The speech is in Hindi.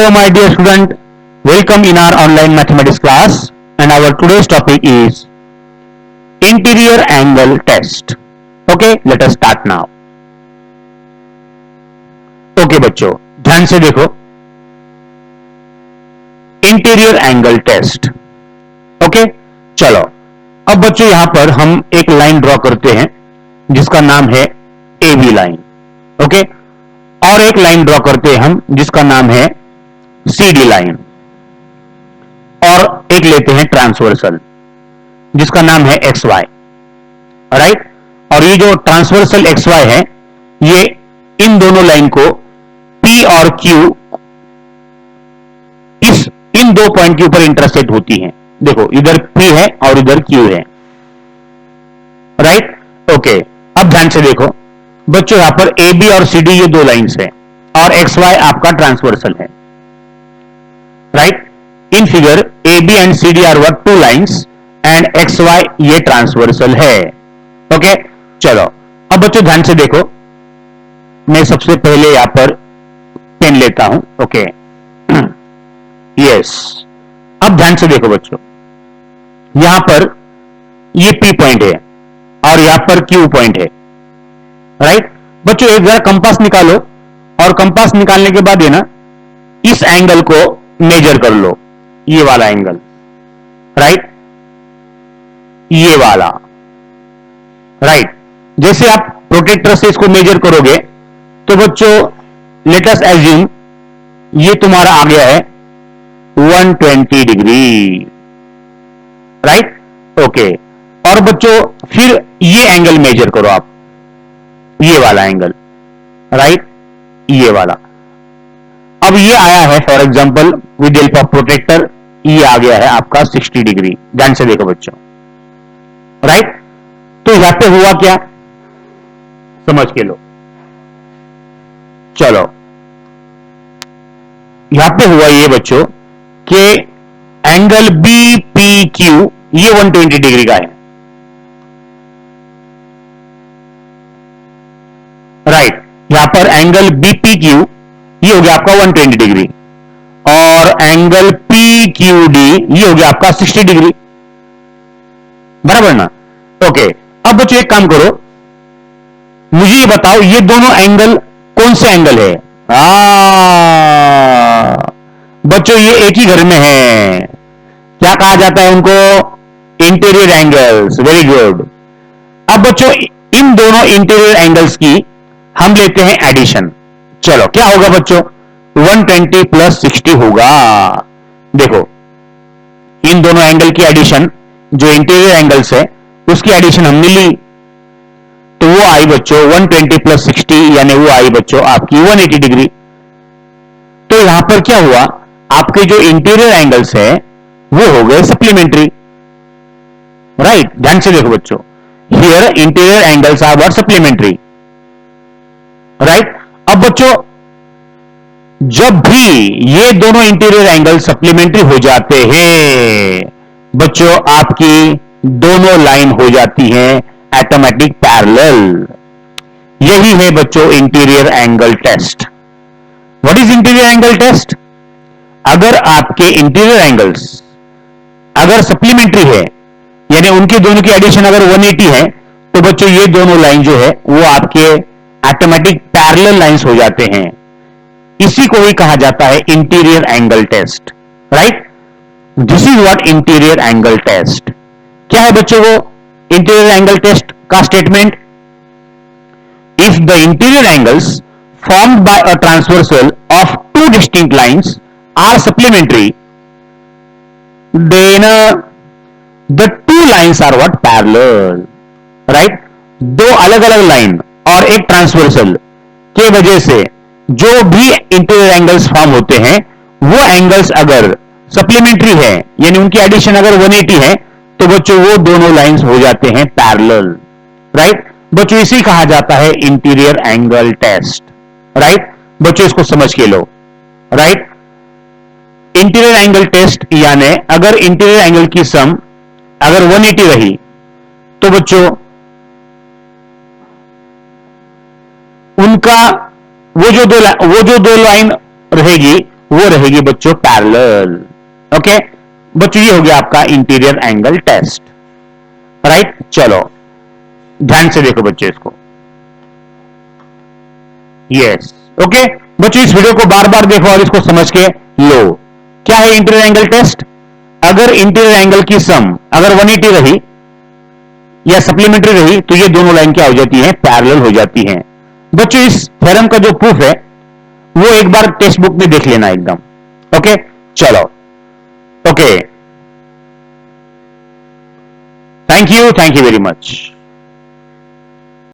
Hello my dear student, welcome in our online mathematics class and our today's topic is interior angle test. Okay, let us start now. Okay बच्चों, ध्यान से देखो इंटीरियर एंगल टेस्ट. ओके चलो अब बच्चों यहां पर हम एक लाइन ड्रॉ करते हैं जिसका नाम है AB लाइन. ओके और एक लाइन ड्रॉ करते हैं हम जिसका नाम है CD लाइन और एक लेते हैं ट्रांसवर्सल जिसका नाम है XY. राइट, और ये जो ट्रांसवर्सल XY है ये इन दोनों लाइन को P और Q इन दो पॉइंट के ऊपर इंटरसेक्ट होती हैं. देखो इधर P है और इधर Q है. राइट ओके, अब ध्यान से देखो बच्चों यहां पर AB और CD ये दो लाइंस है और XY आपका ट्रांसवर्सल है. Right, in figure AB and CD are what two lines and XY ये ट्रांसवर्सल है. ओके चलो अब बच्चों ध्यान से देखो, मैं सबसे पहले यहां पर पेन लेता हूं. ओके यस, अब ध्यान से देखो बच्चों यहां पर ये P पॉइंट है और यहां पर Q पॉइंट है. राइट बच्चों एक जरा कंपास निकालो और कंपास निकालने के बाद ये ना इस एंगल को मेजर कर लो, ये वाला एंगल. राइट ये वाला. राइट जैसे आप प्रोटेक्टर से इसको मेजर करोगे तो बच्चों लेट अस एज्यूम ये तुम्हारा आ गया है 120 डिग्री. राइट ओके, और बच्चों फिर ये एंगल मेजर करो आप, ये वाला एंगल. राइट ये वाला. अब ये आया है for example with help of protractor ये आ गया है आपका 60 डिग्री. ध्यान से देखो बच्चों. राइट तो यहां पे हुआ क्या समझ के लो. चलो यहां पे हुआ ये बच्चों कि एंगल BPQ ये 120 डिग्री का है. राइट यहां पर एंगल BPQ ये हो गया आपका 120 डिग्री और एंगल PQD ये हो गया आपका 60 डिग्री. बराबर ना. ओके अब बच्चों एक काम करो, मुझे ये बताओ ये दोनों एंगल कौन से एंगल है. बच्चों ये एक ही घर में है. क्या कहा जाता है उनको? Interior angles. Very good. अब बच्चों इन दोनों इंटीरियर एंगल्स की हम लेते हैं एडिशन. चलो क्या होगा बच्चों? 120 प्लस 60 होगा. देखो इन दोनों एंगल की एडिशन जो इंटीरियर एंगल्स है उसकी एडिशन हमने ली तो वो आई बच्चों 120 प्लस 60 यानी वो आई बच्चों आपकी 180 डिग्री. तो यहां पर क्या हुआ, आपके जो इंटीरियर एंगल्स है वो हो गए सप्लीमेंट्री. राइट ध्यान से देखो बच्चों, here interior angles are what supplementary. Right अब बच्चों जब भी ये दोनों इंटीरियर एंगल सप्लीमेंट्री हो जाते हैं बच्चों आपकी दोनों लाइन हो जाती हैं ऑटोमेटिक पैरेलल. यही है बच्चों interior angle test. What is interior angle test? अगर आपके इंटीरियर एंगल्स अगर सप्लीमेंट्री है यानी उनके दोनों की एडिशन अगर 180 है तो बच्चों ये दोनों लाइन जो है वो आपके ऑटोमेटिक पैरेलल लाइंस हो जाते हैं. इसी को ही कहा जाता है interior angle test. Right this is what interior angle test. क्या है बच्चों वो इंटीरियर एंगल टेस्ट का statement? If the interior angles formed by a transversal of two distinct lines are supplementary then the two lines are what parallel. Right दो अलग अलग लाइन और एक ट्रांसवर्सल के वजह से जो भी इंटीरियर एंगल्स फॉर्म होते हैं वो एंगल्स अगर सप्लीमेंट्री है यानी उनकी एडिशन अगर 180 है तो बच्चों वो दोनों लाइंस हो जाते हैं पैरेलल. राइट बच्चों इसी कहा जाता है इंटीरियर एंगल टेस्ट. राइट बच्चों इसको समझ के लो. राइट इंटीरियर एंगल टेस्ट यानी अगर इंटीरियर एंगल की सम अगर 180 रही तो बच्चों उनका वो जो दो लाइन रहेगी वो रहेगी बच्चों पैरेलल। ओके बच्चों, ये हो गया आपका इंटीरियर एंगल टेस्ट। राइट, चलो ध्यान से देखो बच्चों इसको। यस, ओके बच्चों, इस वीडियो को बार बार देखो और इसको समझ के लो। क्या है इंटीरियर एंगल टेस्ट? अगर इंटीरियर एंगल की सम अगर 180 रही या सप्लीमेंट्री रही तो ये दोनों लाइन क्या हो जाती हैं? पैरेलल हो जाती हैं। बच्चों, इस थ्योरम का जो प्रूफ है वो एक बार टेक्स्ट बुक में देख लेना एकदम। ओके चलो, okay, thank you very much.